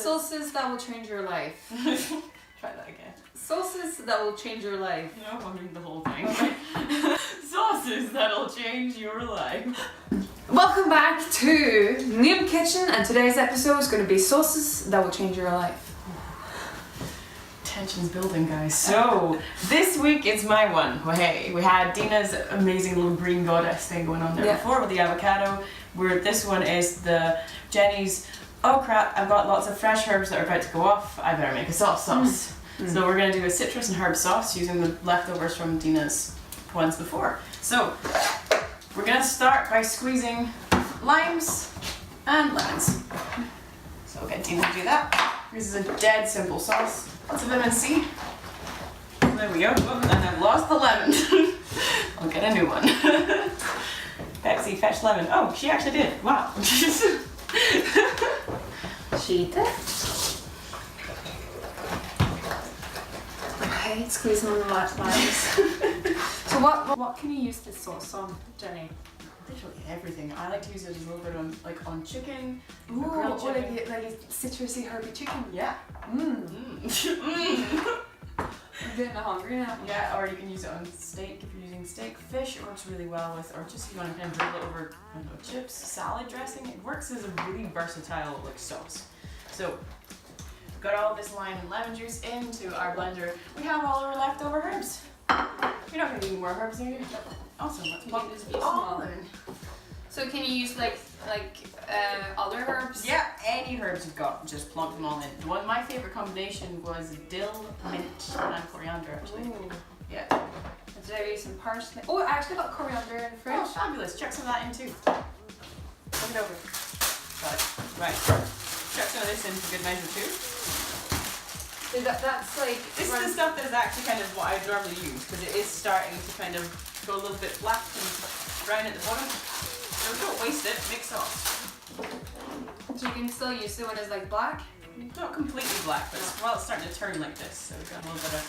Sauces that will change your life. Try that again. Sauces that will change your life. No, I'm reading the whole thing. Sauces that'll change your life. Welcome back to Nyim Kitchen, and today's episode is going to be sauces that will change your life. Tension's building, guys. So, this week is my one. Well, hey, we had Dina's amazing little green goddess thing going on there before with the avocado. Where this one is the Jenny's, oh crap, I've got lots of fresh herbs that are about to go off, I better make a sauce. So we're going to do a citrus and herb sauce using the leftovers from Dina's ones before. So, we're going to start by squeezing limes and lemons. So we'll get Dina to do that. This is a dead simple sauce. Lots of vitamin C. There we go. Oh, and I've lost the lemon. I'll get a new one. Pepsi, fetch lemon. Oh, she actually did. Wow. She did. Okay, squeezing on the limes. So what can you use this sauce on, Jenny? Literally everything. I like to use it as a little bit on, like on chicken. Ooh, or like a citrusy herby chicken. Yeah. I'm getting hungry now. Yeah, or you can use it on steak if you're using steak. Fish it works really well with, or just if you want to kind of drizzle it over, I don't know, chips, salad dressing. It works as a really versatile like sauce. So, we've got all this lime and lemon juice into our blender. We have all our leftover herbs. You're not going to need more herbs, are you? Awesome. Let's pop this all in. So can you use like other herbs? Yeah, any herbs you've got, just plonk them all in. My favorite combination was dill, mint, and coriander actually. Ooh. Yeah. Did I use some parsley? Oh, I actually got coriander in the fridge. Oh, fabulous. Chuck some of that in too. Look it over. Got it. Right. Chuck some of this in for good measure too. So that's like... This is the stuff that is actually kind of what I normally use, because it is starting to kind of go a little bit black and brown at the bottom. So don't waste it, make sauce. So you can still use it when it's like black? Not completely black, but it's starting to turn like this, so we've got a little bit of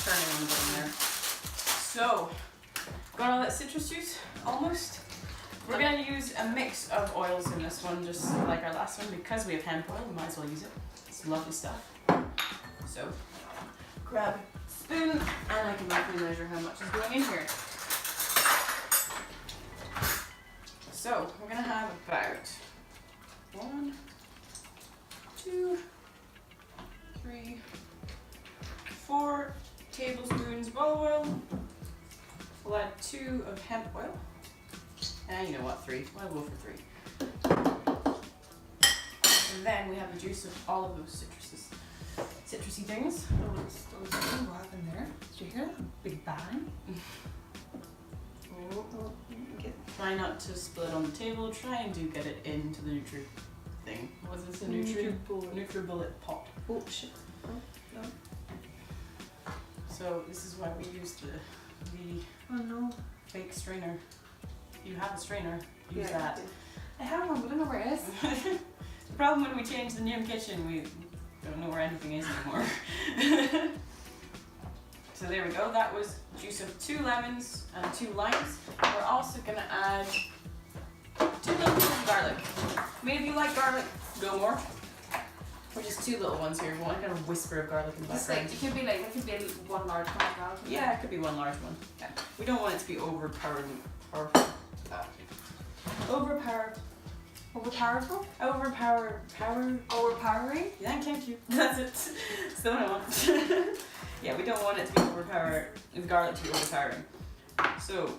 turning on the bottom there. So, got all that citrus juice, almost. We're going to use a mix of oils in this one, just like our last one, because we have hemp oil, we might as well use it. It's lovely stuff. So, grab a spoon, and I can roughly measure how much is going in here. So, we're going to have about 1, 2, 3, 4 tablespoons of olive oil. We'll add 2 of hemp oil. And you know what, 3. I'll go for 3. And then we have the juice of all of those citrusy things. What happened there? Did you hear that big bang? Try not to spill it on the table. Try and do get it into the Nutri thing. What is this? A NutriBullet pot. Oh shit. Oh, no. So this is why we used the fake strainer. You have a strainer. Use that. I have one, but I don't know where it is. The problem when we change the Nyim kitchen, we don't know where anything is anymore. So there we go. That was juice of 2 lemons and 2 limes. We're also gonna add 2 little pieces of garlic. I mean, if you like garlic, go more. Or just 2 little ones here. We want a kind of whisper of garlic in the background. It could be one large one as well. Yeah, it could be one large one. Yeah. We don't want it to be overpowering. Overpowering? Yeah, thank you. That's it. That's the one I want. Yeah, we don't want it to be overpowering. The garlic to be overpowering. So,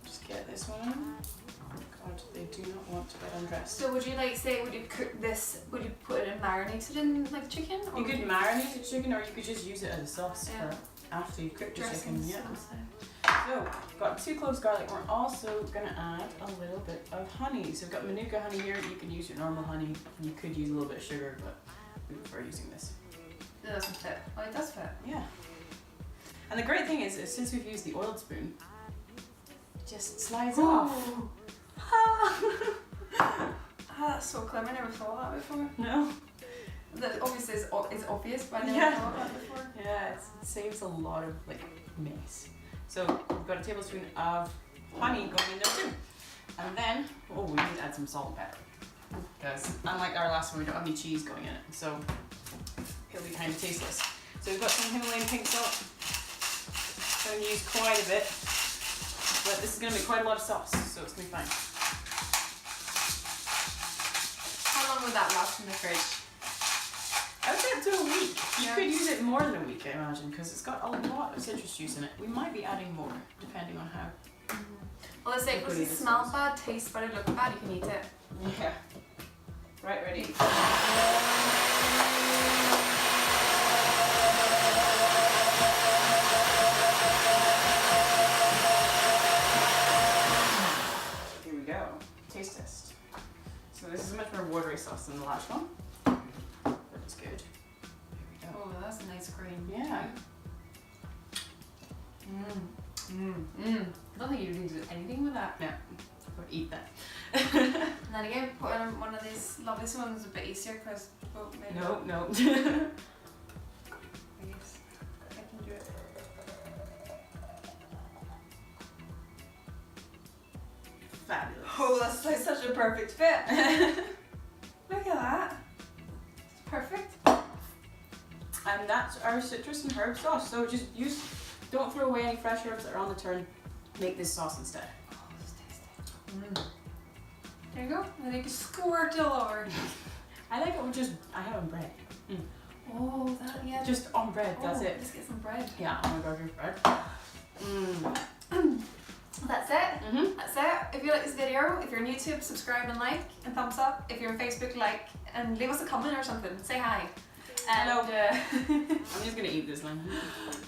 just get this one. God, they do not want to get undressed. So would you would you cook this, would you put it in marinated in like chicken? Or you could marinate the chicken, or you could just use it as a sauce for after you cook the chicken. Yeah. So, got 2 cloves of garlic. We're also going to add a little bit of honey. So we've got Manuka honey here. You can use your normal honey. You could use a little bit of sugar, but we prefer using this. It doesn't fit. Oh, it does fit. Yeah. And the great thing is since we've used the oiled spoon, it just slides off. That's so clever. I never thought that before. No? That obviously is obvious, but I never thought that before. Yeah, it saves a lot of like mess. So we've got a tablespoon of honey going in there too. And then, we need to add some salt and pepper. because unlike our last one, we don't have any cheese going in it, so it'll be kind of tasteless. So we've got some Himalayan pink salt. I'm going to use quite a bit, but this is going to make quite a lot of sauce, so it's going to be fine. How long would that last in the fridge? I would say up to a week. You could use it more than a week, I imagine, because it's got a lot of citrus juice in it. We might be adding more, depending on how. Well, let's say if it doesn't smell bad, taste bad, look bad, you can eat it. Yeah. Right, ready? Here we go. Taste test. So this is a much more watery sauce than the last one. That's good. Here we go. Oh, that's a nice green. Yeah. I don't think you need to do anything with that. Yeah. Or eat that. And then again, put in one of these lovely ones is a bit easier because maybe. No. I guess I can do it. Fabulous. Oh, that's like such a perfect fit. Look at that. It's perfect. And that's our citrus and herb sauce. So just don't throw away any fresh herbs that are on the turn. Make this sauce instead. Oh, this is tasty. There you go. And then you can squirt it all over. I like it with I have on bread. Oh, that, yeah. Just on bread, that's it. Let's get some bread. Yeah, oh my god, here's bread. That's it. That's it. If you like this video, if you're on YouTube, subscribe and like and thumbs up. If you're on Facebook, like and leave us a comment or something. Say hi. And, hello. I'm just gonna eat this one.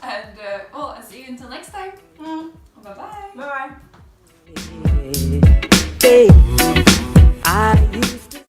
And well, I'll see you until next time. Bye bye. Bye bye. Hey,